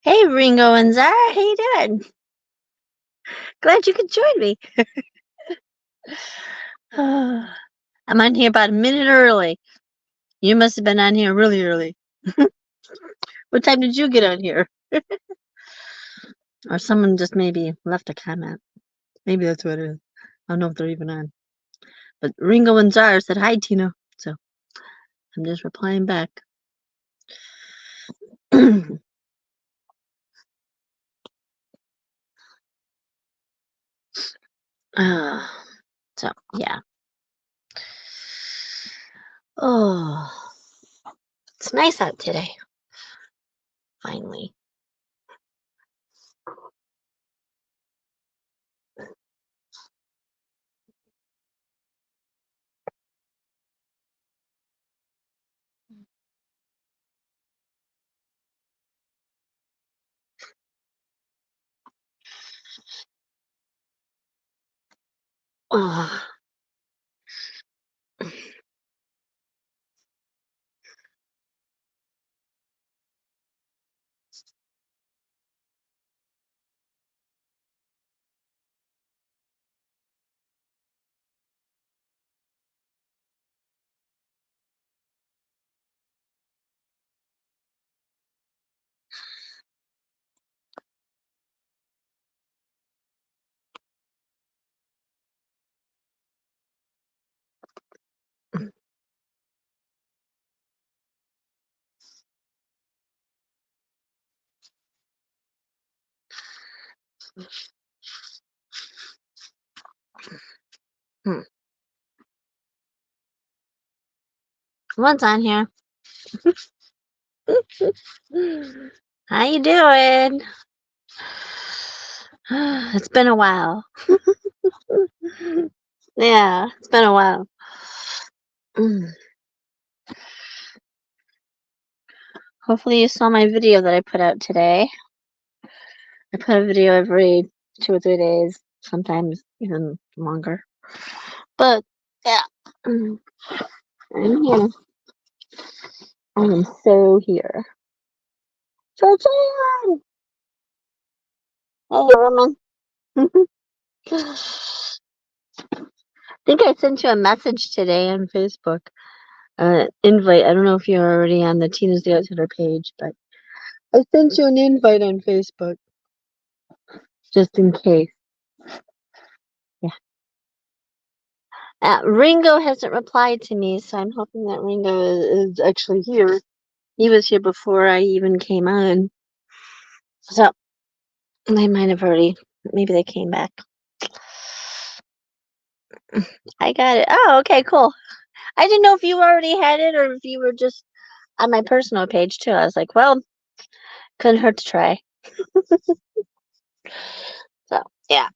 Hey, Ringo and Zara, how you doing? Glad you could join me. I'm on here about a minute early. You must have been on here really early. What time did you get on here? Or someone just maybe left a comment. Maybe that's what it is. I don't know if they're even on. But Ringo and Zara said hi, Tina. So I'm just replying back. uh, so, yeah. Oh, it's nice out today. Finally. Oh. Hmm. What's on here? How you doing? It's been a while. Yeah, it's been a while. Hopefully you saw my video that I put out today. I put a video every 2 or 3 days, sometimes even longer. But yeah, I'm here. I am so here. Georgian! Hey, woman. I think I sent you a message today on Facebook. Invite. I don't know if you're already on the Tina's the Outsider page, but I sent you an invite on Facebook just in case. Yeah. Ringo hasn't replied to me, so I'm hoping that Ringo is actually here. He was here before I even came on. So they might have already, maybe they came back. I got it. Oh, okay, cool. I didn't know if you already had it or if you were just on my personal page too. I was like, well, couldn't hurt to try. So, yeah.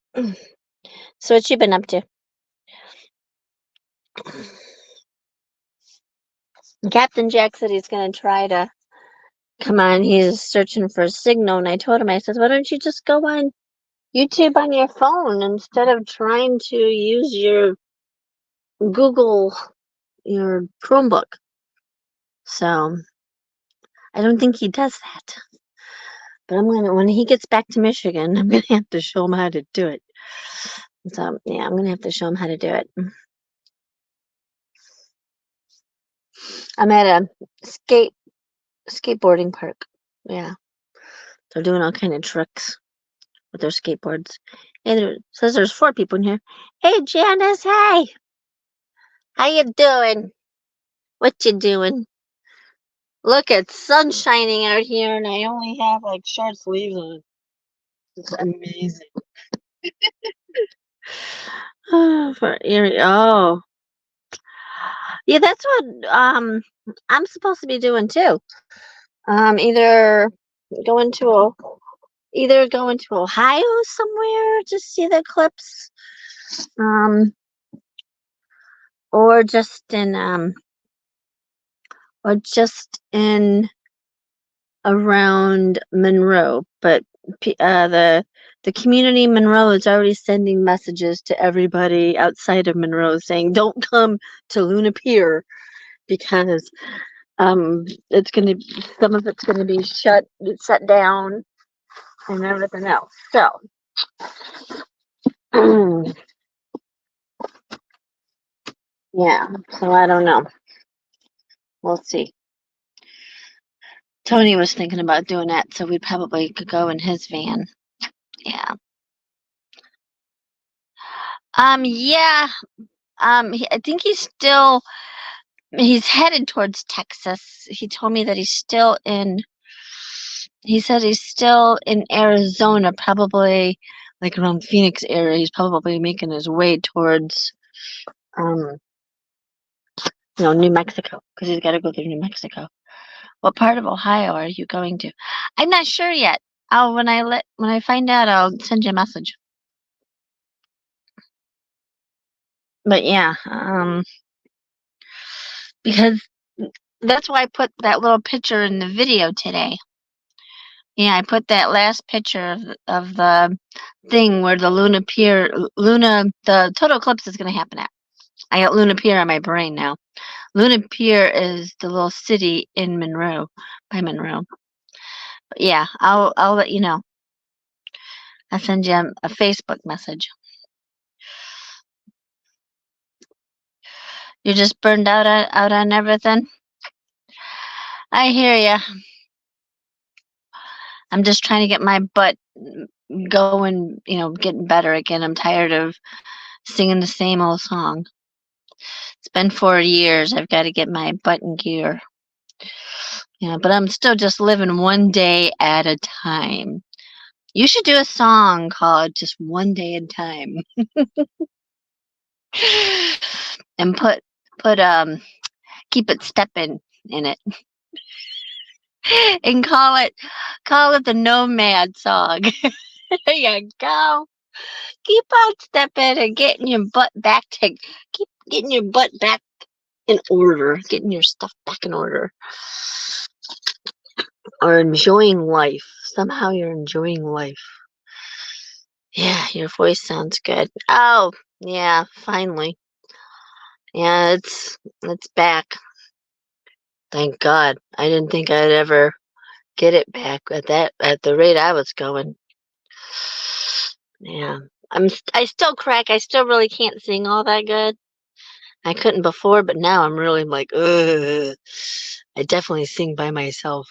So what you been up to? Captain Jack said he's going to try to come on. He's searching for a signal, and I told him, I said, why don't you just go on YouTube on your phone instead of trying to use your Google, your Chromebook? So I don't think he does that. But when he gets back to Michigan, I'm gonna have to show him how to do it. So yeah, I'm gonna have to show him how to do it. I'm at a skateboarding park. Yeah, they're doing all kind of tricks with their skateboards. And it says there's 4 people in here. Hey Janice, hey, how you doing? What you doing? Look, it's sun shining out here, and I only have like short sleeves on. It's amazing. For Erie. Oh, yeah, that's what I'm supposed to be doing too. Either going to going to Ohio somewhere to see the eclipse, or just in around Monroe. But the community in Monroe is already sending messages to everybody outside of Monroe saying, "Don't come to Luna Pier because it's gonna some of it's gonna be shut down." and everything else. So, yeah, so I don't know. We'll see. Tony was thinking about doing that, so we probably could go in his van. Yeah. Yeah. I think he's headed towards Texas. He told me that he said he's still in Arizona, probably like around Phoenix area. He's probably making his way towards, New Mexico, because he's got to go through New Mexico. What part of Ohio are you going to? I'm not sure yet. When I find out, I'll send you a message. But yeah, because that's why I put that little picture in the video today. Yeah, I put that last picture of the thing where the the total eclipse is going to happen at. I got Luna Pier on my brain now. Luna Pier is the little city in Monroe, by Monroe. But yeah, I'll let you know. I'll send you a Facebook message. You're just burned out on everything. I hear ya. I'm just trying to get my butt going, getting better again. I'm tired of singing the same old song. It's been 4 years. I've got to get my butt in gear. Yeah, but I'm still just living one day at a time. You should do a song called Just One Day at a Time. And put keep it stepping in it. And call it the Nomad song. There you go. Keep on stepping and getting your butt keep getting your butt back in order, getting your stuff back in order. Or enjoying life. Somehow you're enjoying life. Yeah, your voice sounds good. Oh, yeah, finally. Yeah, it's back. Thank God. I didn't think I'd ever get it back at the rate I was going. Yeah. I still crack. I still really can't sing all that good. I couldn't before, but now I'm really like, ugh. I definitely sing by myself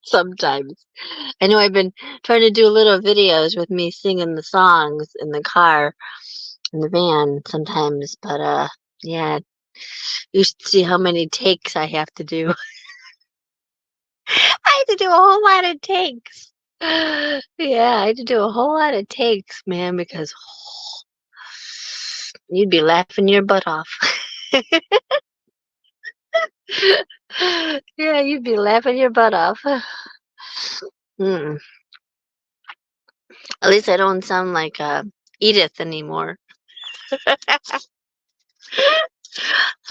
sometimes. I know I've been trying to do little videos with me singing the songs in the car, in the van sometimes, but yeah, you should see how many takes I have to do. I had to do a whole lot of takes. Yeah, I had to do a whole lot of takes, man, because you'd be laughing your butt off. Yeah, you'd be laughing your butt off. Mm. At least I don't sound like Edith anymore.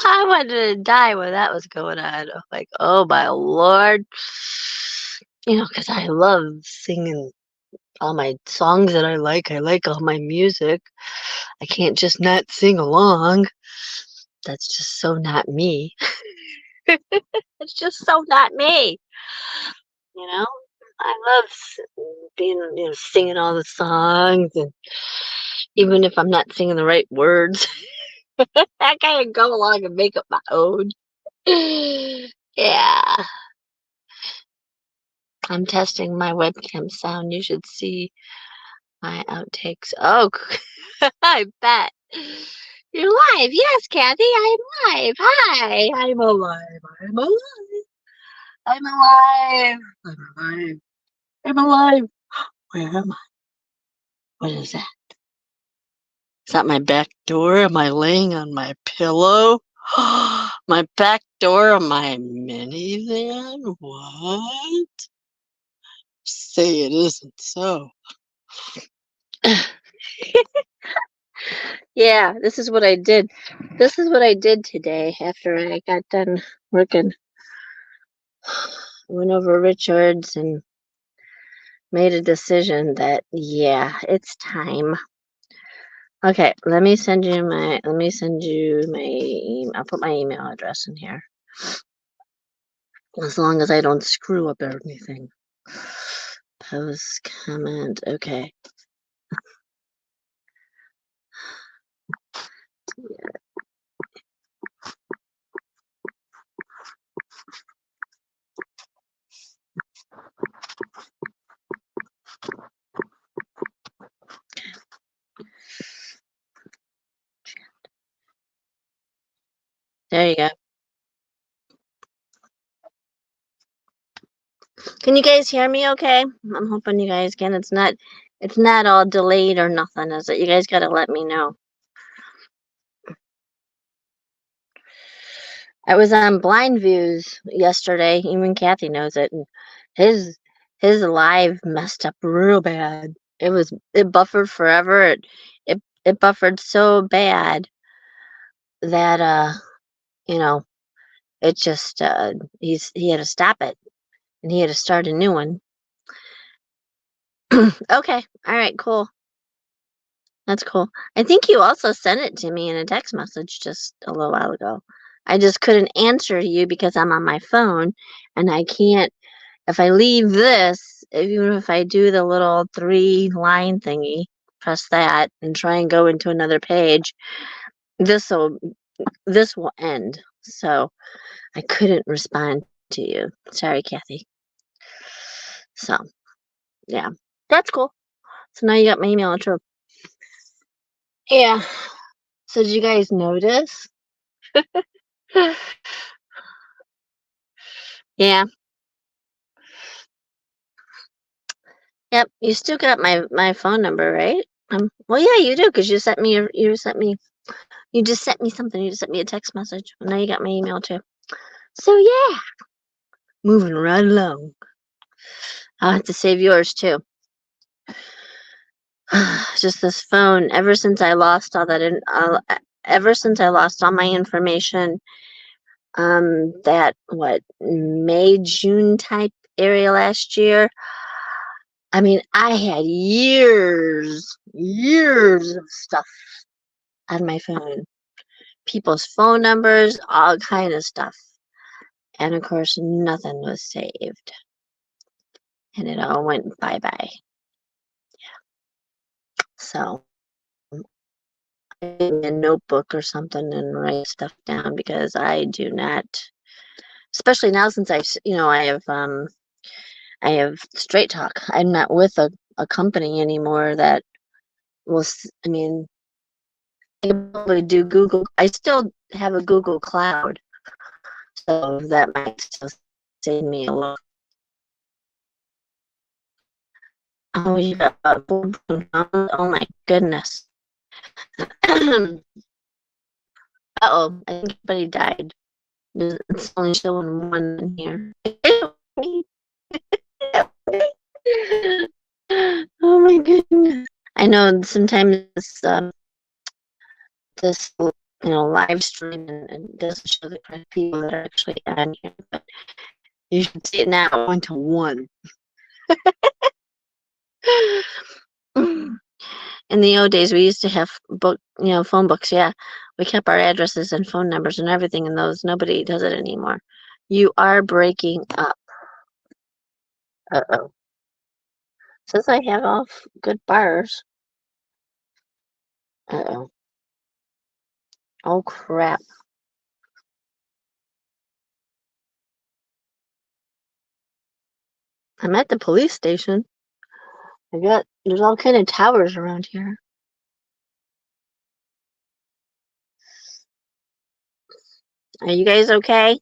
I wanted to die when that was going on. I'm like, oh my Lord. Because I love singing all my songs that I like. I like all my music. I can't just not sing along. That's just so not me. It's just so not me. You know, I love being, singing all the songs, and even if I'm not singing the right words, I kind of go along and make up my own. Yeah, I'm testing my webcam sound. You should see my outtakes. Oh, I bet. You're live. Yes, Kathy, I'm live. Hi, I'm alive. I'm alive. I'm alive. I'm alive. I'm alive. Where am I? What is that? Is that my back door? Am I laying on my pillow? My back door of my minivan? What? Say it isn't so. Yeah, this is what I did. This is what I did today after I got done working. Went over Richards and made a decision that, yeah, it's time. Okay, let me send you my I'll put my email address in here. As long as I don't screw up anything. Post comment. Okay. There you go. Can you guys hear me okay? I'm hoping you guys can. It's not all delayed or nothing, is it? You guys gotta let me know. I was on Blind Views yesterday. Even Kathy knows it. And his live messed up real bad. It buffered forever. It buffered so bad that you know, it just he had to stop it and he had to start a new one. Okay. All right, cool. That's cool. I think you also sent it to me in a text message just a little while ago. I just couldn't answer you because I'm on my phone and I can't. If I leave this, even if I do the little 3-line thingy, press that and try and go into another page, this will end. So I couldn't respond to you. Sorry, Kathy. So yeah, that's cool. So now you got my email too. Yeah. So did you guys notice? Yeah. Yep. You still got my phone number, right? Well, yeah, you do because you just sent me something. You just sent me a text message. And now you got my email too. So yeah, moving right along. I'll have to save yours too. Just this phone. Ever since I lost all my information, that what May June type area last year. I mean, I had years of stuff on my phone. People's phone numbers, all kind of stuff. And of course, nothing was saved. And it all went bye-bye. So I need a notebook or something and write stuff down because I do not, especially now since I have Straight Talk. I'm not with a company anymore that I mean, I can probably do Google. I still have a Google Cloud, so that might still save me a lot. Oh, you got oh my goodness. Uh-oh, I think somebody died. It's only showing one in here. Oh my goodness. I know sometimes this live stream and doesn't show the correct people that are actually on here, but you should see it now 1-to-1. In the old days, we used to have phone books. Yeah, we kept our addresses and phone numbers and everything in those. Nobody does it anymore. You are breaking up. Uh-oh. Says I have all good bars. Uh-oh. Oh, crap. I'm at the police station. There's all kind of towers around here. Are you guys okay?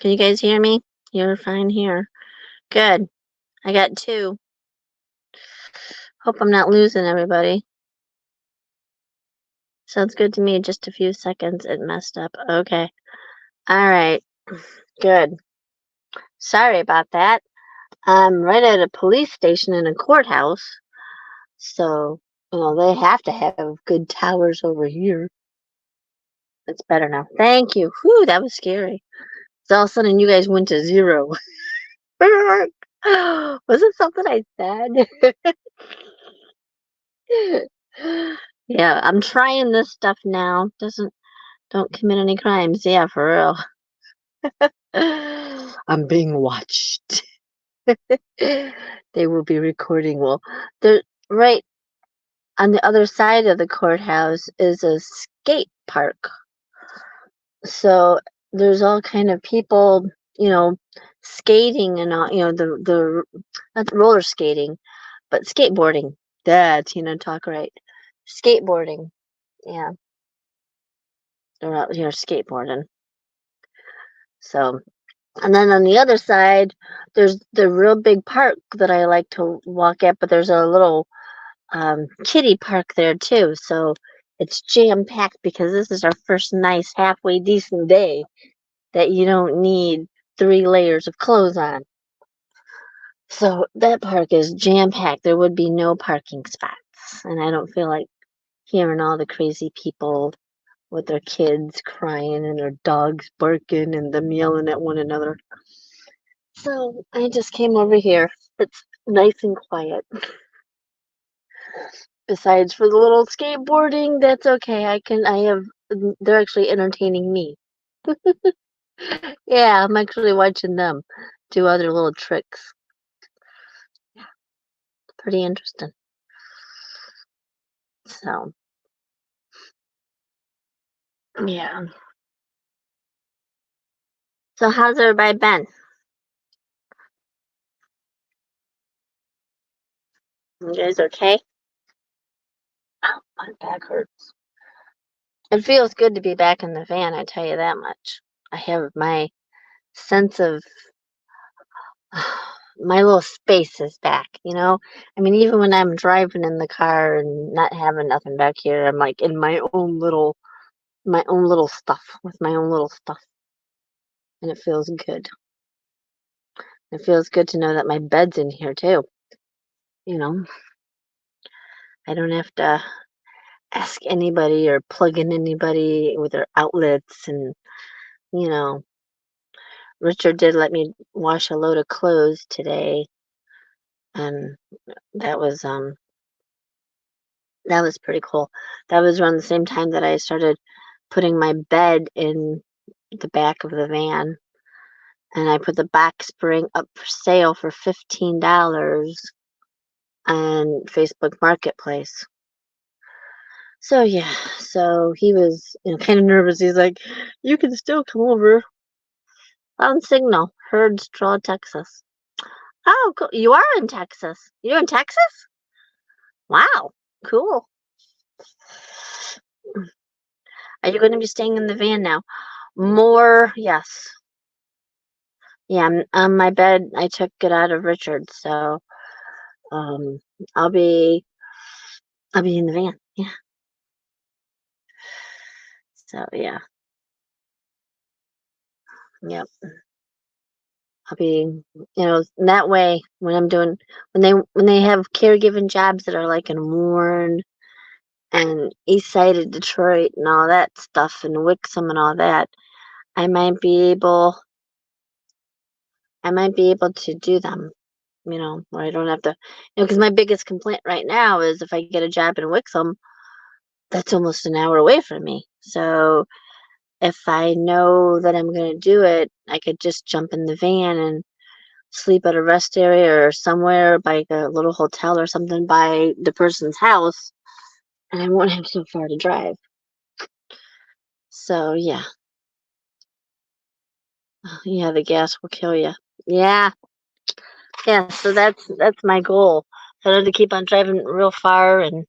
Can you guys hear me? You're fine here. Good. I got 2. Hope I'm not losing everybody. Sounds good to me. Just a few seconds. It messed up. Okay. All right. Good. Sorry about that. I'm right at a police station and a courthouse. So, they have to have good towers over here. It's better now. Thank you. Whew, that was scary. So all of a sudden you guys went to 0. Was it something I said? Yeah, I'm trying this stuff now. Don't commit any crimes. Yeah, for real. I'm being watched. They will be recording. Well, they're right on the other side of the courthouse is a skate park. So there's all kind of people, you know, skating and all, the not roller skating, but skateboarding. That's, talk right. Skateboarding. Yeah, they're out here skateboarding. So, and then on the other side, there's the real big park that I like to walk at, but there's a little kiddie park there too. So it's jam packed because this is our first nice halfway decent day that you don't need 3 layers of clothes on. So that park is jam packed. There would be no parking spots, and I don't feel like hearing all the crazy people with their kids crying and their dogs barking and them yelling at one another. So I just came over here. It's nice and quiet. Besides for the little skateboarding, that's okay. They're actually entertaining me. Yeah, I'm actually watching them do other little tricks. Pretty interesting. So, yeah. So how's everybody been? You guys okay? Oh, my back hurts. It feels good to be back in the van, I tell you that much. I have my sense of my little space is back. I mean, even when I'm driving in the car and not having nothing back here, I'm like in my own little stuff with my own little stuff, and it feels good. It feels good to know that my bed's in here too. You know, I don't have to ask anybody or plug in anybody with their outlets, and you know, Richard did let me wash a load of clothes today, and that was um that was pretty cool. That was around the same time that I started putting my bed in the back of the van, and I put the back spring up for sale for $15 on Facebook Marketplace. So yeah, so he was kind of nervous. He's like, "You can still come over on Signal, Herdsstraw, Texas." Oh, cool. You are in Texas. You're in Texas? Wow, cool. Are you going to be staying in the van now? More, yes. Yeah, my bed, I took it out of Richard, so um, I'll be I'll be in the van. Yeah. So yeah, yep. I'll be, that way when they have caregiving jobs that are like in Warren and East Side of Detroit and all that stuff and Wixom and all that, I might be able I might be able to do them. Where I don't have to, because my biggest complaint right now is if I get a job in Wixom, that's almost an hour away from me. So if I know that I'm going to do it, I could just jump in the van and sleep at a rest area or somewhere by a little hotel or something by the person's house, and I won't have so far to drive. So yeah, yeah, the gas will kill you. Yeah, yeah. So that's my goal. So I don't have to keep on driving real far, and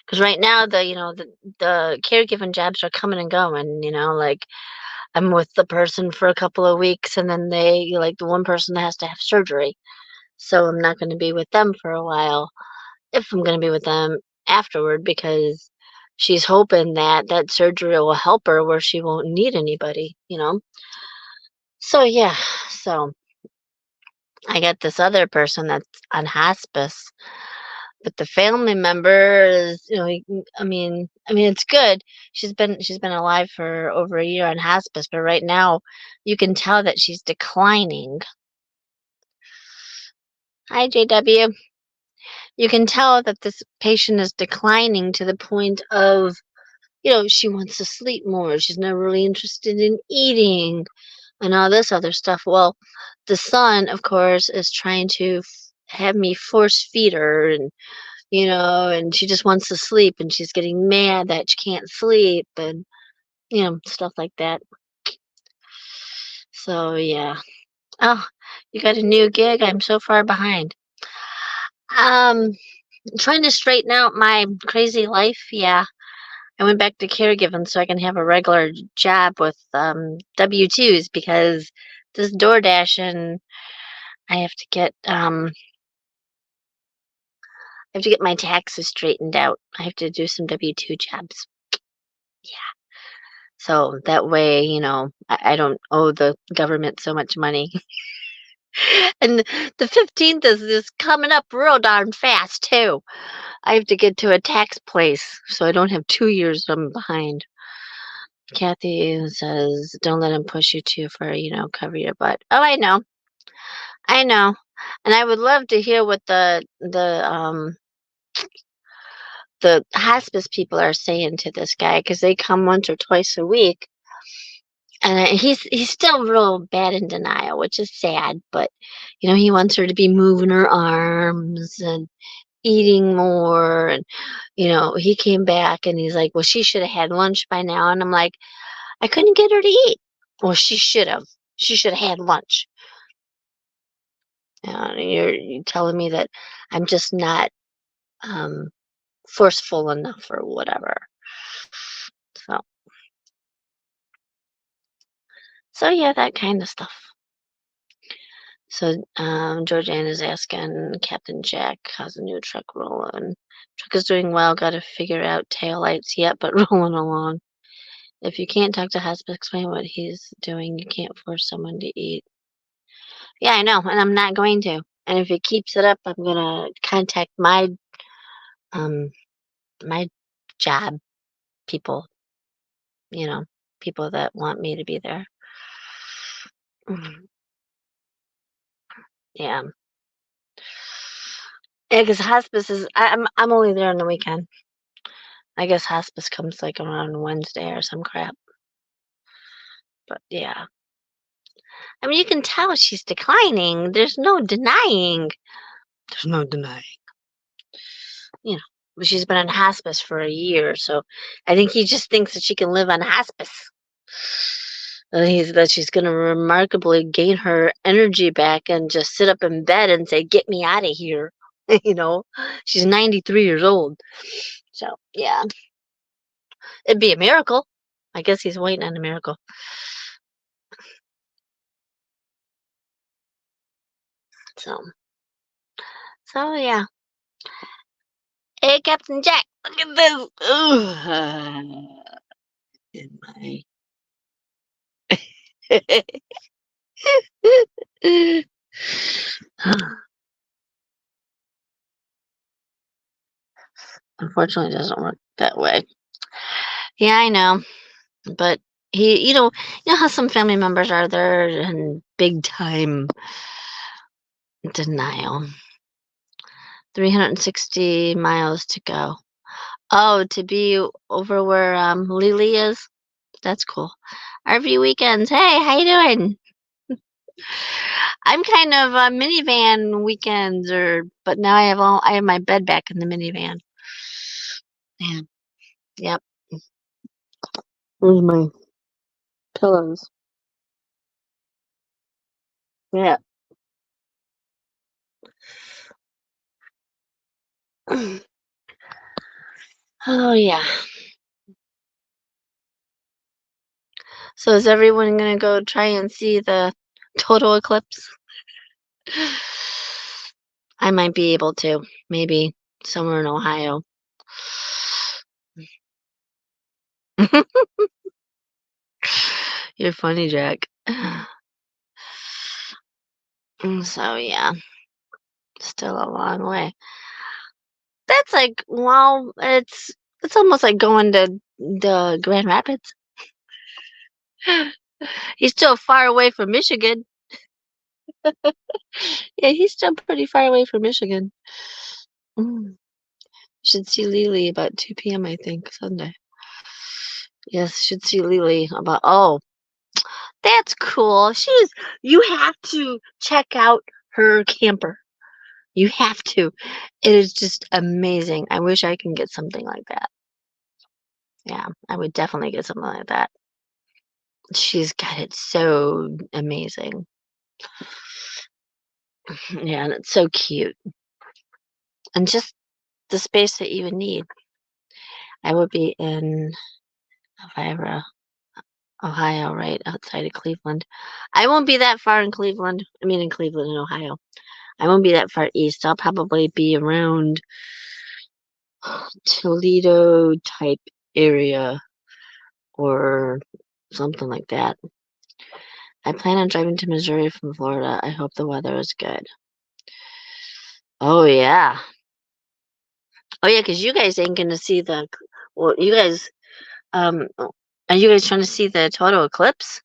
because right now the caregiving jobs are coming and going. Like I'm with the person for a couple of weeks, and then the one person has to have surgery, so I'm not going to be with them for a while. If I'm going to be with them afterward, because she's hoping that that surgery will help her where she won't need anybody. So yeah, so I got this other person that's on hospice, but the family member is, I mean, it's good. She's been alive for over a year on hospice, but right now you can tell that she's declining. Hi, JW. You can tell that this patient is declining to the point of she wants to sleep more. She's not really interested in eating. and all this other stuff. Well, the son, of course, is trying to have me force feed her, and and she just wants to sleep, and she's getting mad that she can't sleep, and stuff like that. So yeah. Oh, you got a new gig? I'm so far behind. Um, trying to straighten out my crazy life. Yeah, I went back to caregiving so I can have a regular job with W-2s because this DoorDash, and I have to get my taxes straightened out. I have to do some W-2 jobs. Yeah. So that way, I don't owe the government so much money. And the 15th is coming up real darn fast too. I have to get to a tax place, so I don't have 2 years I'm behind. Kathy says, "Don't let him push you too far, cover your butt." Oh, I know, and I would love to hear what the hospice people are saying to this guy, because they come once or twice a week, and he's still real bad in denial, which is sad. But he wants her to be moving her arms and eating more, and he came back and he's like, "Well, she should have had lunch by now," and I'm like, "I couldn't get her to eat." Well, she should have. She should have had lunch. You're telling me that I'm just not um, forceful enough or whatever. So, so yeah, that kind of stuff. So, Georgianne is asking Captain Jack, how's the new truck rolling? Truck is doing well. Got to figure out tail lights yet, but rolling along. If you can't talk to hospice, explain what he's doing. You can't force someone to eat. Yeah, I know, and I'm not going to. And if it keeps it up, I'm gonna contact um my job people. People that want me to be there. Mhm. Yeah. Yeah, because hospice is I'm only there on the weekend. I guess hospice comes like around Wednesday or some crap. But yeah. I mean, you can tell she's declining. There's no denying. There's no denying. You know, but she's been on hospice for a year, so I think he just thinks that she can live on hospice. That she's going to remarkably gain her energy back and just sit up in bed and say, "Get me out of here." She's 93 years old. So, yeah, it'd be a miracle. I guess he's waiting on a miracle. So, yeah. Hey, Captain Jack, look at this. Ugh. In my. Unfortunately, it doesn't work that way. Yeah, I know. But he, you know how some family members are there in big time denial. 360 miles to go. Oh, to be over where Lily is. That's cool. RV weekends. Hey, how you doing? I'm kind of minivan weekends, but now I have my bed back in the minivan. Yeah. Yep. Where's my pillows? Yeah. Oh yeah. So is everyone gonna go try and see the total eclipse? I might be able to. Maybe somewhere in Ohio. You're funny, Jack. So yeah, still a long way. That's like, well, it's almost like going to the Grand Rapids. He's still far away from Michigan. Yeah, he's still pretty far away from Michigan. You should see Lily about 2 p.m. I think Sunday. Yes, should see Lily about. Oh, That's cool. You have to check out her camper. You have to. It is just amazing. I wish I can get something like that. Yeah, I would definitely get something like that. She's got it so amazing. Yeah, and it's so cute. And just the space that you would need. I would be in Elvira, Ohio, right outside of Cleveland. I won't be that far in Cleveland. I mean, in Cleveland, in Ohio. I won't be that far east. I'll probably be around Toledo type area or something like that. I plan on driving to Missouri from Florida. I hope the weather is good. Oh yeah. Oh yeah, because you guys ain't gonna see the. Well, you guys. Are you guys trying to see the total eclipse?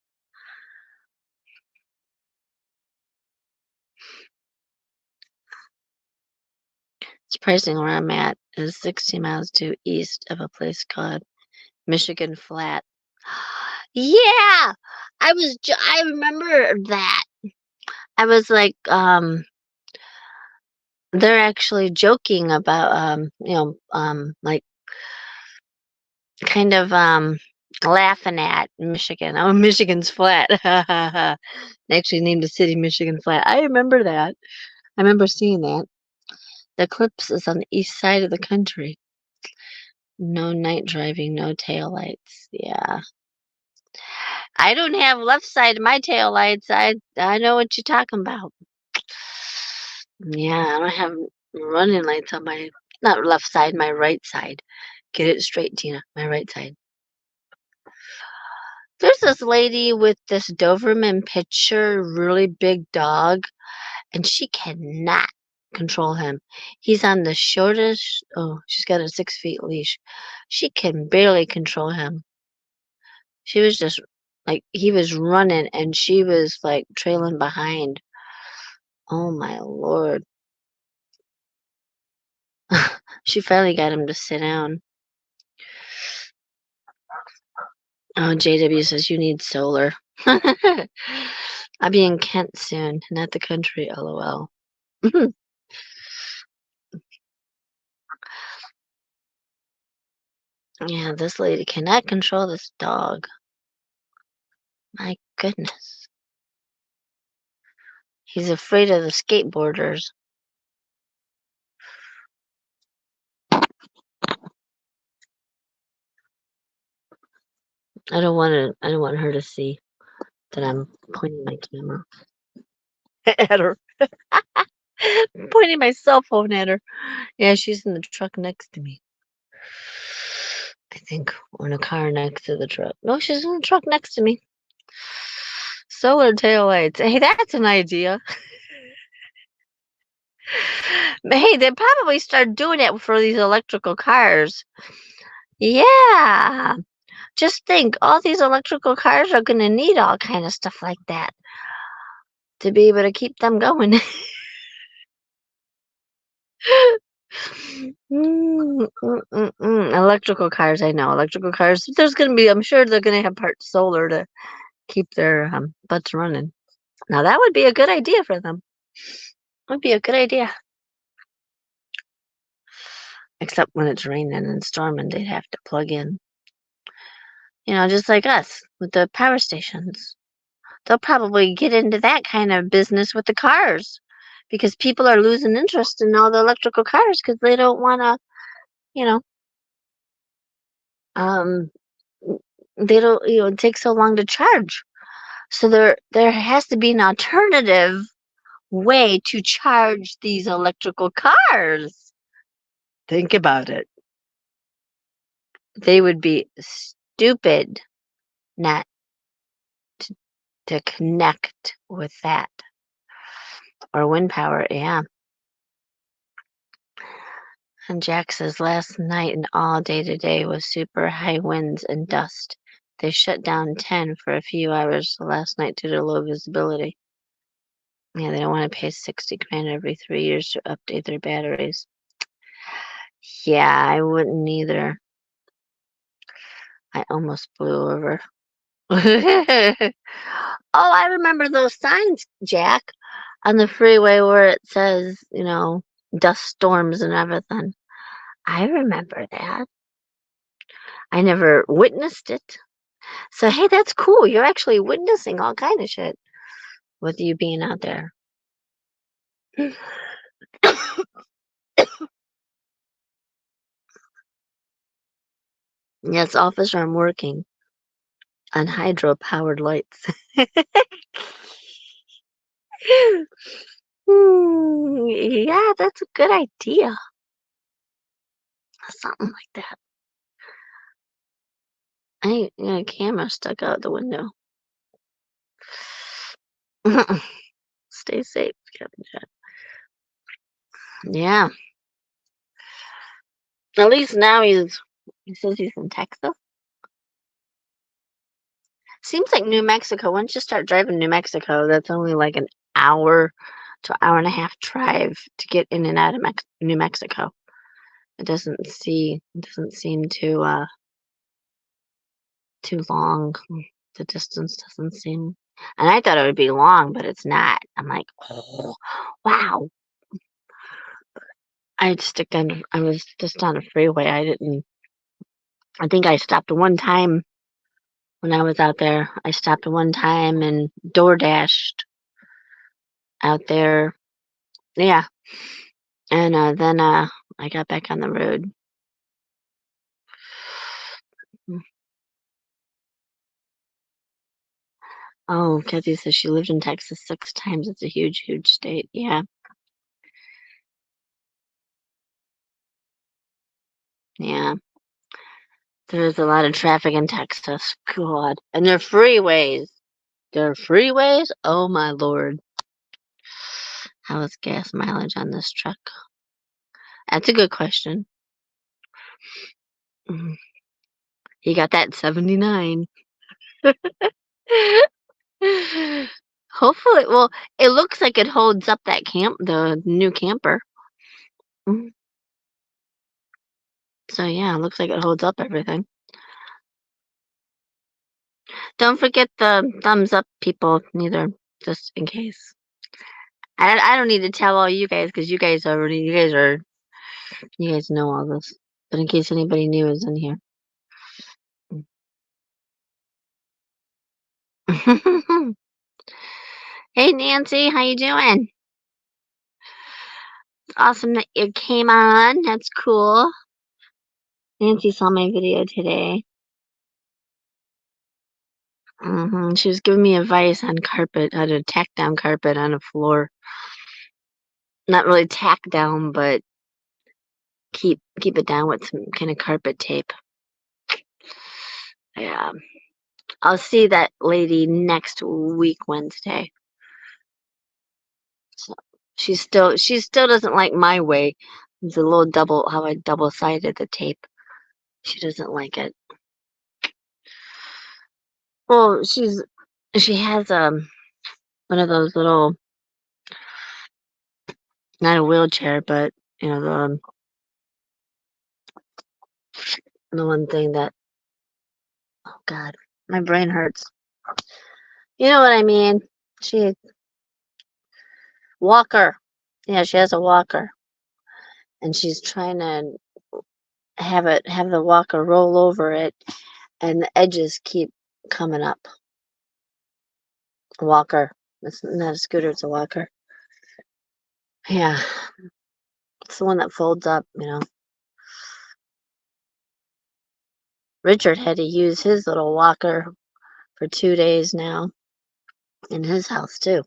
Surprising where I'm at is 60 miles due east of a place called Michigan Flat. Yeah, I remember that. I was like, they're actually joking about, like kind of laughing at Michigan. Oh, Michigan's flat. They actually named the city Michigan Flat. I remember that. I remember seeing that. The eclipse is on the east side of the country. No night driving, no tail lights. Yeah. I don't have left side of my tail lights. I know what you're talking about. Yeah, I don't have running lights on my not left side, my right side. Get it straight, Tina. My right side. There's this lady with this Doberman Pinscher, really big dog, and she cannot control him. He's on the shortest. Oh, she's got a 6 feet leash. She can barely control him. She was just like he was running, and she was like trailing behind. Oh my lord! She finally got him to sit down. Oh, JW says you need solar. I'll be in Kent soon, not the country, lol. Yeah, this lady cannot control this dog. My goodness. He's afraid of the skateboarders. I don't want her to see that I'm pointing my camera at her. Pointing my cell phone at her. Yeah, she's in the truck next to me. I think, or in a car next to the truck. No, she's in the truck next to me. Solar taillights. Hey, that's an idea. Hey, they probably start doing it for these electrical cars. Yeah. Just think, all these electrical cars are going to need all kind of stuff like that to be able to keep them going. Electrical cars, I know. Electrical cars, there's going to be, I'm sure they're going to have part solar to keep their butts running. Now, that would be a good idea for them. Would be a good idea. Except when it's raining and storming, they'd have to plug in. You know, just like us with the power stations. They'll probably get into that kind of business with the cars because people are losing interest in all the electrical cars because they don't want to, you know, um, they don't, it takes so long to charge. So there has to be an alternative way to charge these electrical cars. Think about it. They would be stupid not to connect with that. Or wind power, yeah. And Jack says last night and all day today was super high winds and dust. They shut down 10 for a few hours last night due to low visibility. Yeah, they don't want to pay 60 grand every 3 years to update their batteries. Yeah, I wouldn't either. I almost blew over. Oh, I remember those signs, Jack, on the freeway where it says, dust storms and everything. I remember that. I never witnessed it. So, hey, that's cool. You're actually witnessing all kind of shit with you being out there. Yes, officer, I'm working on hydro-powered lights. Yeah, that's a good idea. Something like that. I ain't got a camera stuck out the window. Stay safe, Captain Jack. Yeah. At least now he says he's in Texas. Seems like New Mexico, once you start driving New Mexico, that's only like an hour to hour and a half drive to get in and out of New Mexico. It doesn't seem too long. The distance doesn't seem, and I thought it would be long, but it's not. I'm like, oh, wow. I was just on a freeway. I think I stopped one time when I was out there. I stopped one time and door dashed out there. Yeah. And then I got back on the road. Oh, Kathy says she lived in Texas 6 times. It's a huge, huge state. Yeah. Yeah. There's a lot of traffic in Texas. God. And they're freeways. They're freeways? Oh my lord. How is gas mileage on this truck? That's a good question. He got that 79. Hopefully, well, it looks like it holds up the new camper. Mhm. So yeah, it looks like it holds up everything. Don't forget the thumbs up, people, neither, just in case. I don't need to tell all you guys because you guys know all this. But in case anybody new is in here. Hey Nancy, how you doing? Awesome that you came on. That's cool. Nancy saw my video today. She was giving me advice on carpet, how to tack down carpet on a floor. Not really tack down, but keep it down with some kind of carpet tape. Yeah. I'll see that lady next week, Wednesday. So she still doesn't like my way. It's a little how I double-sided the tape. She doesn't like it. Well, she has one of those little, not a wheelchair, but the one thing that, oh God, my brain hurts. You know what I mean? She walker. Yeah, she has a walker, and she's trying to have the walker roll over it, and the edges keep coming up. Walker. It's not a scooter, it's a walker. Yeah. It's the one that folds up, Richard had to use his little walker for 2 days now in his house too.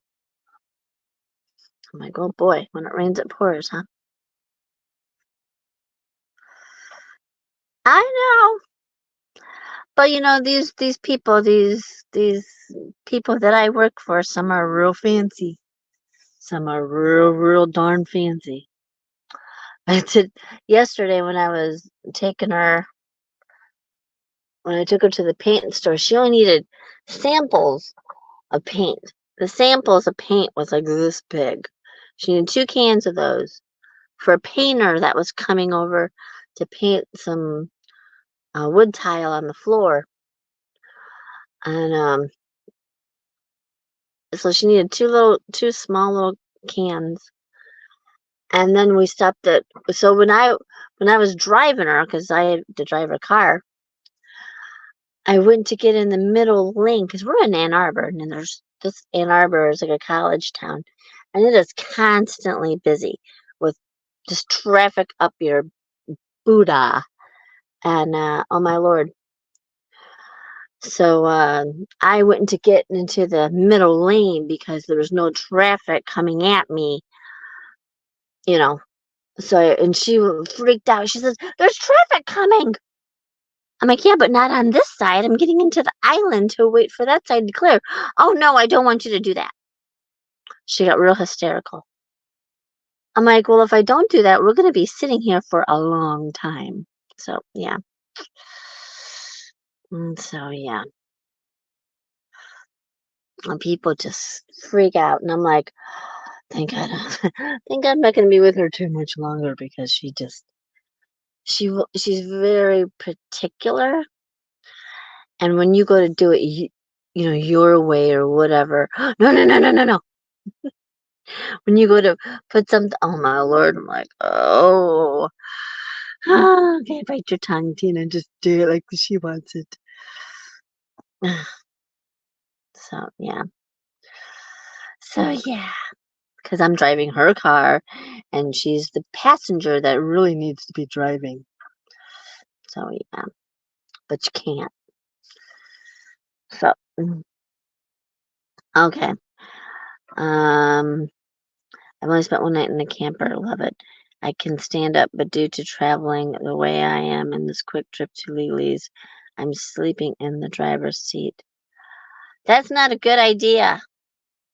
I'm like, oh boy, when it rains it pours, huh? I know. But these people, these people that I work for, some are real fancy. Some are real darn fancy. I did yesterday when I took her to the paint store, she only needed samples of paint. The samples of paint was like this big. She needed 2 cans of those for a painter that was coming over to paint some wood tile on the floor. And so she needed two small little cans. And then we stopped at, so when I was driving her, because I had to drive her car, I went to get in the middle lane because we're in Ann Arbor, and then there's this Ann Arbor is like a college town, and it is constantly busy with just traffic up your Buddha, and oh my lord. So I went to get into the middle lane because there was no traffic coming at me, you know. So and she freaked out. She says, "There's traffic coming." I'm like, yeah, but not on this side. I'm getting into the island to wait for that side to clear. Oh, no, I don't want you to do that. She got real hysterical. I'm like, well, if I don't do that, we're going to be sitting here for a long time. So, yeah. So, yeah. And people just freak out. And I'm like, thank God. Thank God I'm not going to be with her too much longer because she's very particular. And when you go to do it, your way or whatever. No, no, no, no, no, no. When you go to put something, oh my lord, I'm like, oh, okay, bite your tongue, Tina, just do it like she wants it. So, yeah. So, yeah, because I'm driving her car and she's the passenger that really needs to be driving. So, yeah, but you can't. So, okay. I've only spent one night in the camper. Love it. I can stand up, but due to traveling the way I am in this quick trip to Lily's, I'm sleeping in the driver's seat. That's not a good idea.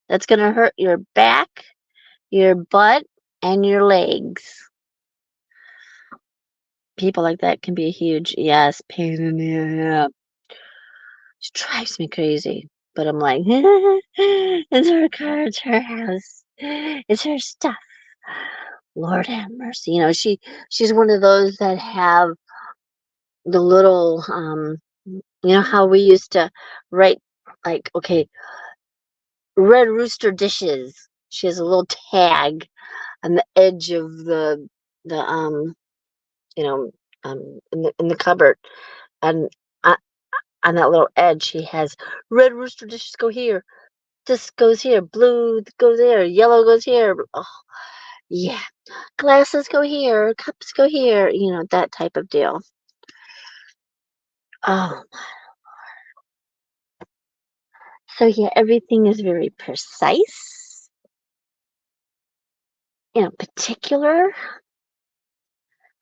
That's going to hurt your back, your butt, and your legs. People like that can be a huge, yes, pain in the ass. It drives me crazy. But I'm like, it's her car, it's her house, it's her stuff. Lord have mercy. She's one of those that have the little, how we used to write, like, okay, Red Rooster dishes. She has a little tag on the edge of the you know in the cupboard, and on that little edge she has Red Rooster dishes go here, this goes here, blue goes there, yellow goes here. Oh, yeah, glasses go here, cups go here, that type of deal. Oh, so yeah, everything is very precise, particular.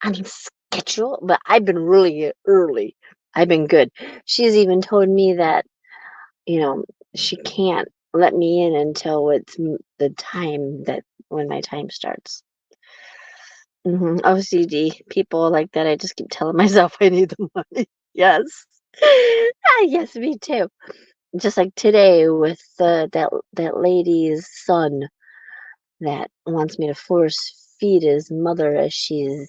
I mean, schedule, but I've been really early. I've been good. She's even told me that, you know, she can't let me in until it's the time that when my time starts. OCD people like that. I just keep telling myself I need the money. Yes. Yes, me too. Just like today with that lady's son that wants me to force feed his mother as she's,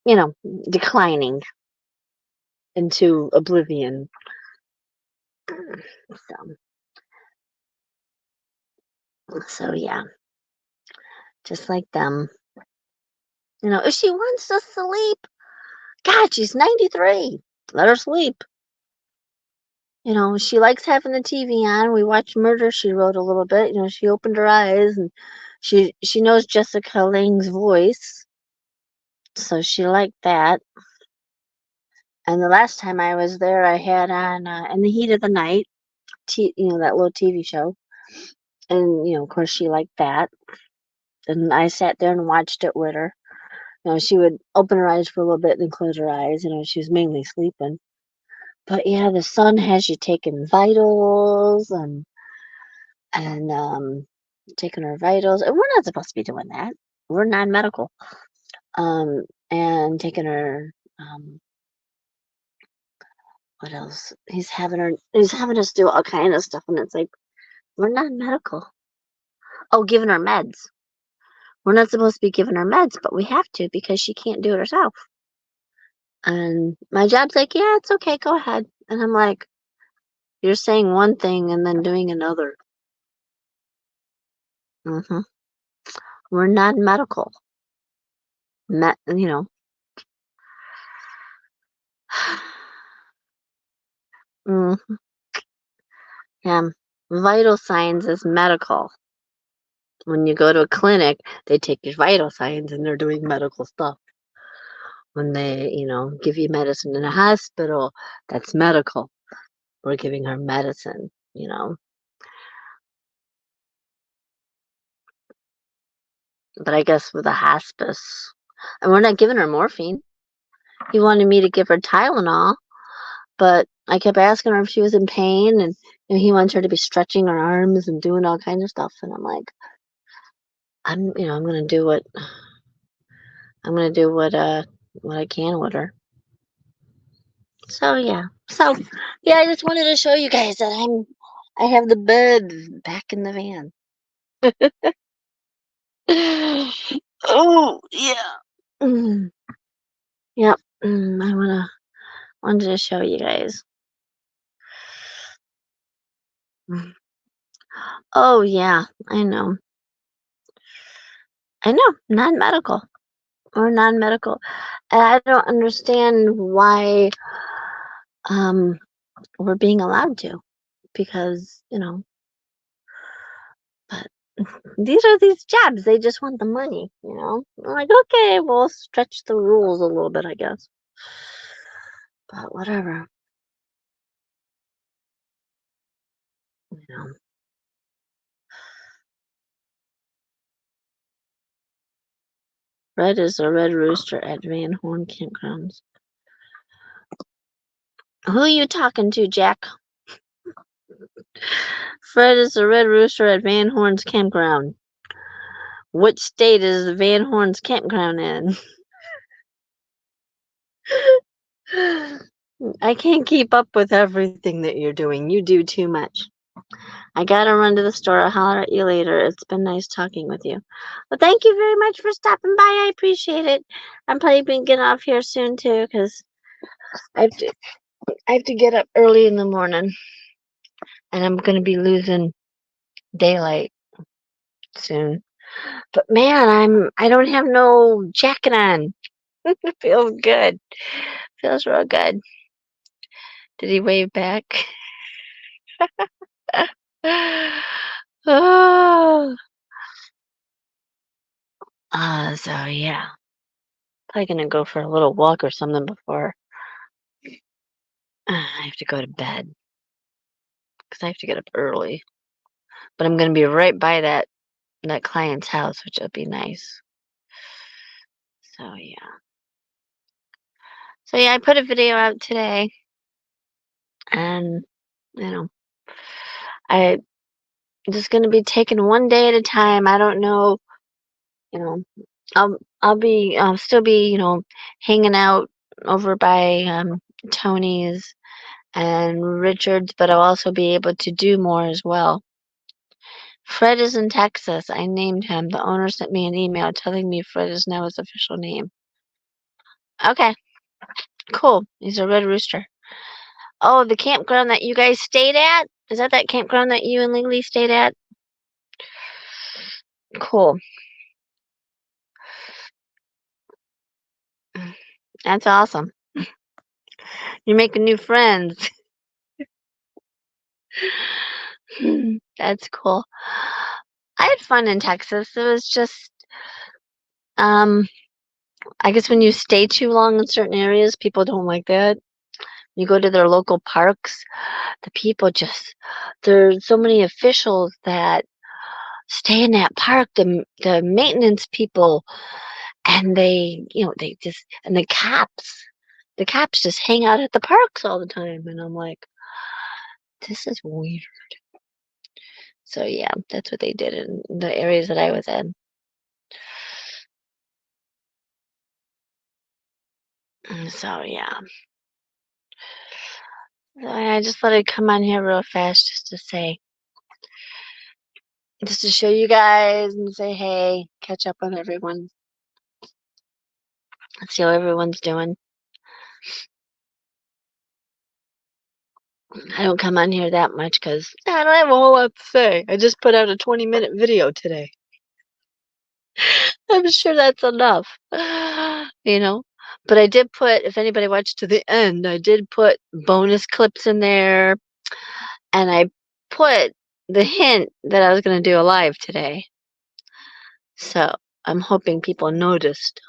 you know, declining into oblivion. So yeah, just like them. If she wants to sleep, God, she's 93. Let her sleep. She likes having the TV on. We watched Murder, She Wrote a little bit. She opened her eyes and she knows Jessica Lange's voice. So she liked that. And the last time I was there, I had on In the Heat of the Night, that little TV show. And, of course, she liked that. And I sat there and watched it with her. She would open her eyes for a little bit and then close her eyes. She was mainly sleeping. But yeah, the sun has you taking vitals and taking her vitals. And we're not supposed to be doing that. We're non-medical. And taking her, what else? He's having us do all kind of stuff. And it's like, we're non-medical. Oh, giving her meds. We're not supposed to be giving her meds, but we have to because she can't do it herself. And my job's like, yeah, it's okay, go ahead. And I'm like, You're saying one thing and then doing another. We're not medical. You know. Mm, yeah. Vital signs is medical. When you go to a clinic, they take your vital signs and they're doing medical stuff. When they, give you medicine in a hospital, that's medical. We're giving her medicine. But I guess with a hospice, and we're not giving her morphine. He wanted me to give her Tylenol, but I kept asking her if she was in pain, and he wants her to be stretching her arms and doing all kinds of stuff. And I'm like, I'm gonna do what I can with her. So yeah, I just wanted to show you guys that I have the bed back in the van. Oh yeah. Mm, yep. I wanted to show you guys. Mm. Oh yeah, I know. Non-medical or non-medical. And I don't understand why we're being allowed to, because but these jobs, they just want the money. I'm like, okay, we'll stretch the rules a little bit, I guess. But whatever. You know. Fred is a red rooster at Van Horn campgrounds. Who are you talking to, Jack? Fred is a red rooster at Van Horn's campground. What state is Van Horn's campground in? I can't keep up with everything that you're doing. You do too much. I gotta run to the store. I'll holler at you later. It's been nice talking with you. Well, thank you very much for stopping by. I appreciate it. I'm probably gonna get off here soon too, because I have to get up early in the morning, and I'm gonna be losing daylight soon. But man, I don't have no jacket on. It feels good. Feels real good. Did he wave back? Oh. So yeah. Probably gonna go for a little walk or something before I have to go to bed, because I have to get up early. But I'm gonna be right by that client's house, which would be nice. So yeah. So yeah, I put a video out today, and you know, I'm just gonna be taking one day at a time. I don't know, you know, I'll still be hanging out over by Tony's and Richard's, but I'll also be able to do more as well. Fred is in Texas. I named him. The owner sent me an email telling me Fred is now his official name. Okay, cool. He's a red rooster. Oh, the campground that you guys stayed at? Is that campground that you and Lily stayed at? Cool. That's awesome. You're making new friends. That's cool. I had fun in Texas. It was just, um, I guess when you stay too long in certain areas, people don't like that. You go to their local parks, the people there's so many officials that stay in that park, the maintenance people, and and the cops just hang out at the parks all the time, and I'm like, this is weird. So yeah, that's what they did in the areas that I was in. So yeah, so I just thought I'd come on here real fast just to show you guys and say hey, catch up with everyone, see how everyone's doing. I don't come on here that much because I don't have a whole lot to say. I just put out a 20-minute video today. I'm sure that's enough. You know? But I did put, if anybody watched to the end, I did put bonus clips in there. And I put the hint that I was going to do a live today. So I'm hoping people noticed.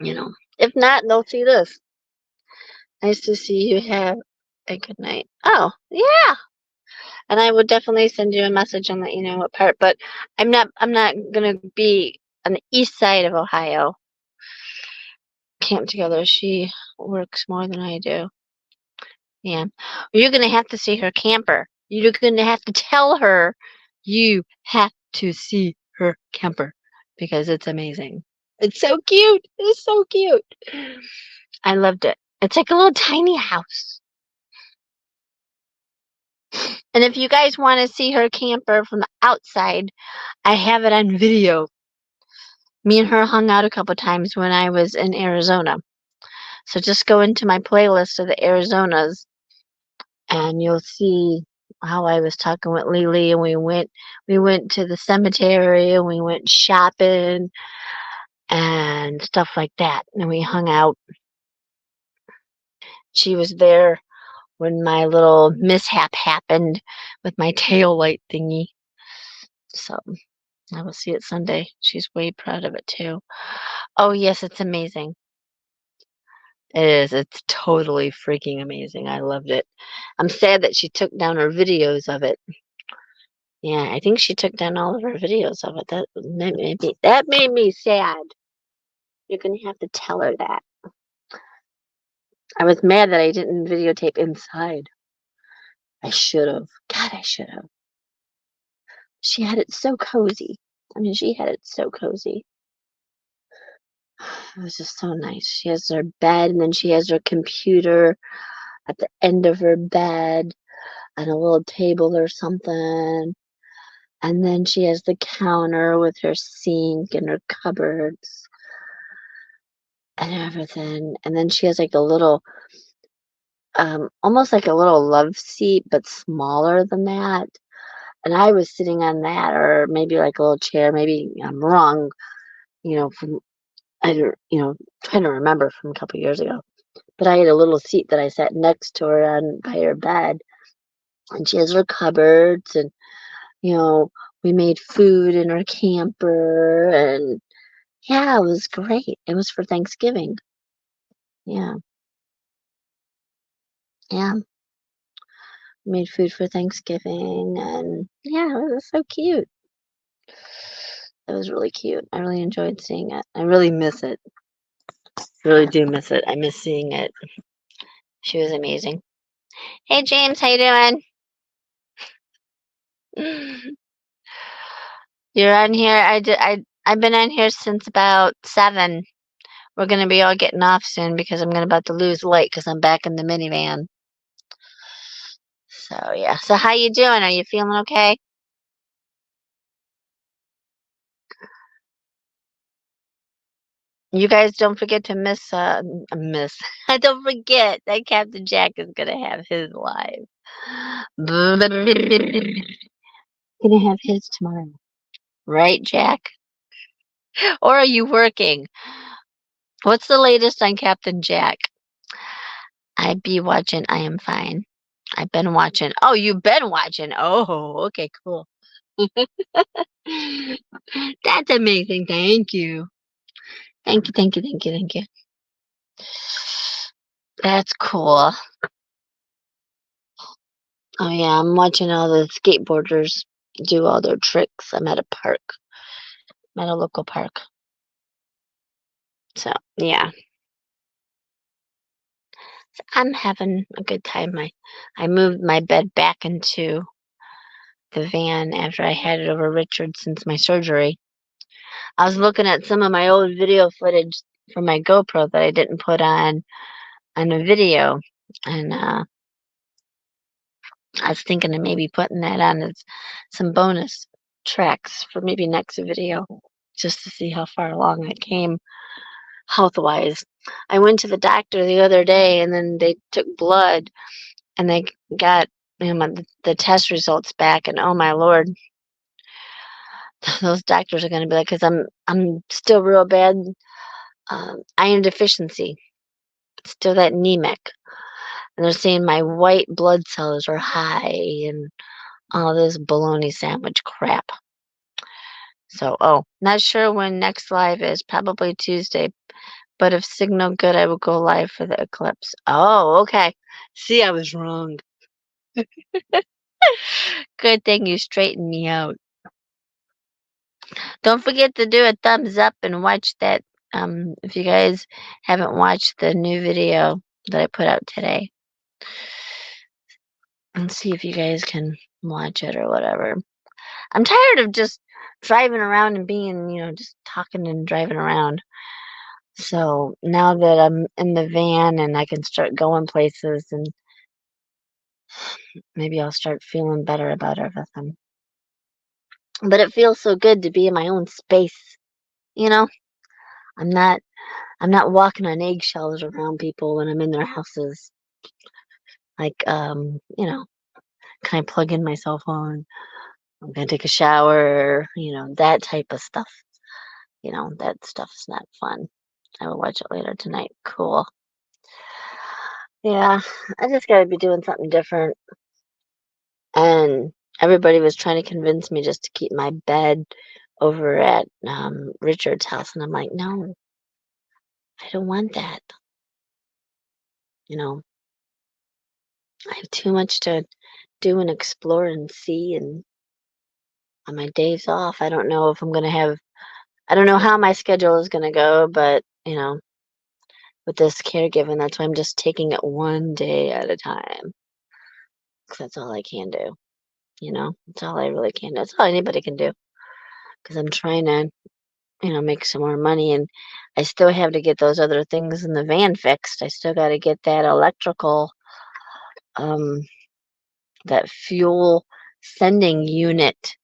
You know, if not, they'll see this. Nice to see you. Have a good night. Oh, yeah. And I would definitely send you a message and let you know what part. But I'm not gonna be on the east side of Ohio. Camp together. She works more than I do. Yeah. You're gonna have to see her camper. You're gonna have to tell her you have to see her camper because it's amazing. It's so cute. It's so cute. I loved it. It's like a little tiny house. And if you guys want to see her camper from the outside, I have it on video. Me and her hung out a couple times when I was in Arizona. So just go into my playlist of the Arizonas and you'll see how I was talking with Lily and we went to the cemetery and we went shopping and stuff like that. And we hung out. She was there when my little mishap happened with my tail light thingy. So I will see it Sunday. She's way proud of it too. Oh yes, it's amazing. It is. It's totally freaking amazing. I loved it. I'm sad that she took down her videos of it. Yeah, I think she took down all of her videos of it. That made me sad. You're gonna have to tell her that. I was mad that I didn't videotape inside. I should have. God, I should have. She had it so cozy. I mean, she had it so cozy. It was just so nice. She has her bed, and then she has her computer at the end of her bed, and a little table or something. And then she has the counter with her sink and her cupboards and everything. And then she has like a little, almost like a little love seat, but smaller than that. And I was sitting on that, or maybe like a little chair. Maybe I'm wrong, from I don't, trying to remember from a couple years ago. But I had a little seat that I sat next to her on by her bed, and she has her cupboards, and we made food in her camper, and yeah, it was great. It was for Thanksgiving. Yeah, yeah, made food for Thanksgiving, and yeah, it was so cute. It was really cute. I really enjoyed seeing it. I really miss it. Really do miss it. I miss seeing it. She was amazing. Hey James, how you doing? You're on here. I've been on here since about 7. We're gonna be all getting off soon because I'm gonna about to lose light because I'm back in the minivan. So yeah. So how you doing? Are you feeling okay? You guys don't forget to miss. Don't forget that Captain Jack is gonna have his live. Gonna have his tomorrow, right, Jack? Or are you working? What's the latest on Captain Jack? I be watching. I am fine. I've been watching. Oh, you've been watching. Oh, okay, cool. That's amazing. Thank you. Thank you, thank you, thank you, thank you. That's cool. Oh yeah, I'm watching all the skateboarders do all their tricks. I'm at a park. I'm at a local park. So yeah. I'm having a good time. I moved my bed back into the van after I had it over Richard since my surgery. I was looking at some of my old video footage from my GoPro that I didn't put on a video, and I was thinking of maybe putting that on as some bonus tracks for maybe next video, just to see how far along I came. health-wise. I went to the doctor the other day, and then they took blood, and they got the test results back, and oh my Lord, those doctors are going to be like, because I'm still real bad iron deficiency, still that anemic, and they're saying my white blood cells are high, and all this bologna sandwich crap. So, not sure when next live is. Probably Tuesday. But if signal good, I will go live for the eclipse. Oh, okay. See, I was wrong. Good thing you straightened me out. Don't forget to do a thumbs up and watch that. If you guys haven't watched the new video that I put out today, and see if you guys can watch it or whatever. I'm tired of just driving around and being, just talking and driving around. So now that I'm in the van and I can start going places, and maybe I'll start feeling better about everything. But it feels so good to be in my own space. You know, I'm not walking on eggshells around people when I'm in their houses. Like, can I plug in my cell phone? I'm gonna take a shower, that type of stuff. That stuff's not fun. I will watch it later tonight. Cool. Yeah, I just gotta be doing something different. And everybody was trying to convince me just to keep my bed over at Richard's house, and I'm like, no, I don't want that. I have too much to do and explore and see, and on my days off, I don't know if I'm gonna have. I don't know how my schedule is gonna go, but with this caregiving, that's why I'm just taking it one day at a time. 'Cause that's all I can do. That's all I really can do. That's all anybody can do. Because I'm trying to, make some more money, and I still have to get those other things in the van fixed. I still got to get that electrical, um, that fuel sending unit,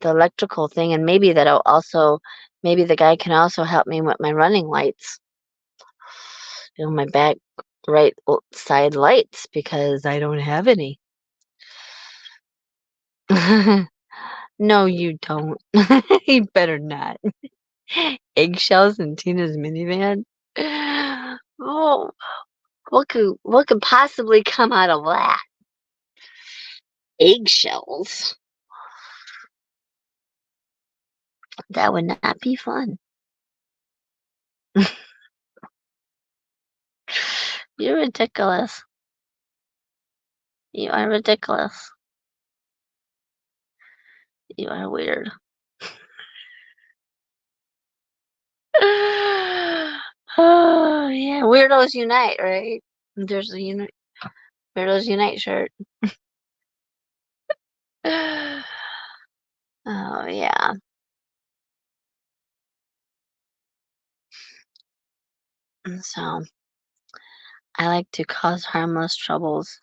the electrical thing, and maybe that'll also, maybe the guy can also help me with my running lights. My back right side lights, because I don't have any. No, you don't. You better not. Eggshells in Tina's minivan? Oh, what could possibly come out of that? Eggshells? That would not be fun. You're ridiculous. You are ridiculous. You are weird. Oh, yeah. Weirdos Unite, right? There's a Weirdos Unite shirt. Oh, yeah. So, I like to cause harmless troubles.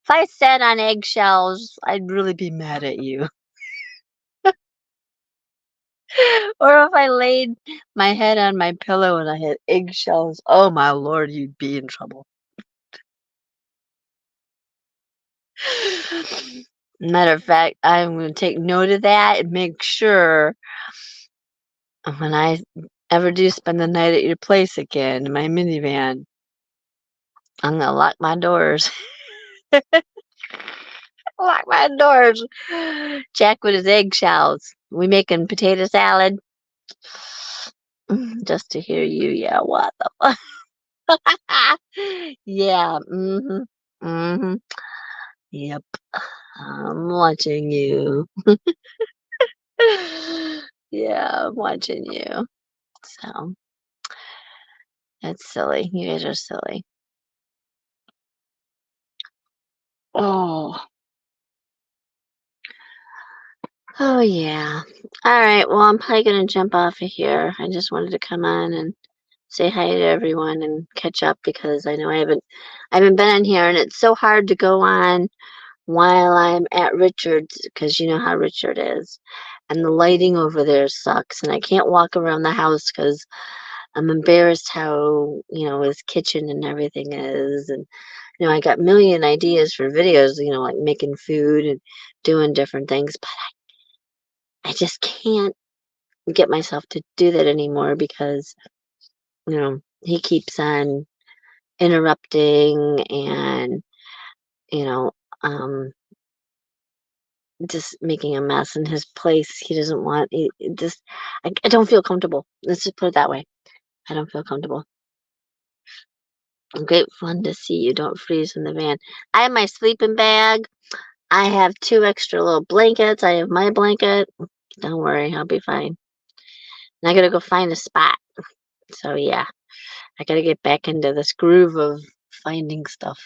If I sat on eggshells, I'd really be mad at you. Or if I laid my head on my pillow and I had eggshells, oh my Lord, you'd be in trouble. Matter of fact, I'm going to take note of that and make sure when I ever do spend the night at your place again in my minivan, I'm going to lock my doors. Lock my doors. Jack with his eggshells. We making potato salad? Just to hear you, yeah, what the fuck? Yeah, yep. I'm watching you. Yeah, I'm watching you. So, that's silly. You guys are silly. Oh. Oh, yeah. All right. Well, I'm probably gonna jump off of here. I just wanted to come on and say hi to everyone and catch up, because I know I haven't been on here, and it's so hard to go on while I'm at Richard's, because you know how Richard is, and the lighting over there sucks, and I can't walk around the house because I'm embarrassed how, his kitchen and everything is, and, I got a million ideas for videos, like making food and doing different things, but I just can't get myself to do that anymore because, he keeps on interrupting and, you know, um, just making a mess in his place. He doesn't want it just I don't feel comfortable. Let's just put it that way. I don't feel comfortable. Great fun to see you. Don't freeze in the van. I have my sleeping bag. I have 2 extra little blankets. I have my blanket. Don't worry, I'll be fine. And I gotta go find a spot. So yeah, I gotta get back into this groove of finding stuff.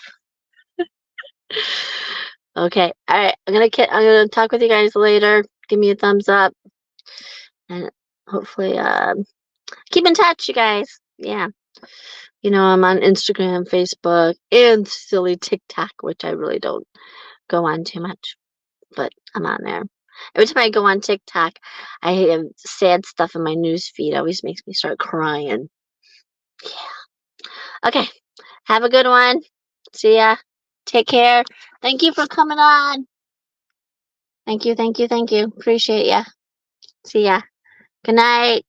Okay, all right. I'm gonna talk with you guys later. Give me a thumbs up, and hopefully, keep in touch, you guys. Yeah, I'm on Instagram, Facebook, and silly TikTok, which I really don't go on too much, but I'm on there. Every time I go on TikTok, I have sad stuff in my news feed. Always makes me start crying. Yeah. Okay. Have a good one. See ya. Take care. Thank you for coming on. Thank you, thank you, thank you. Appreciate ya. See ya. Good night.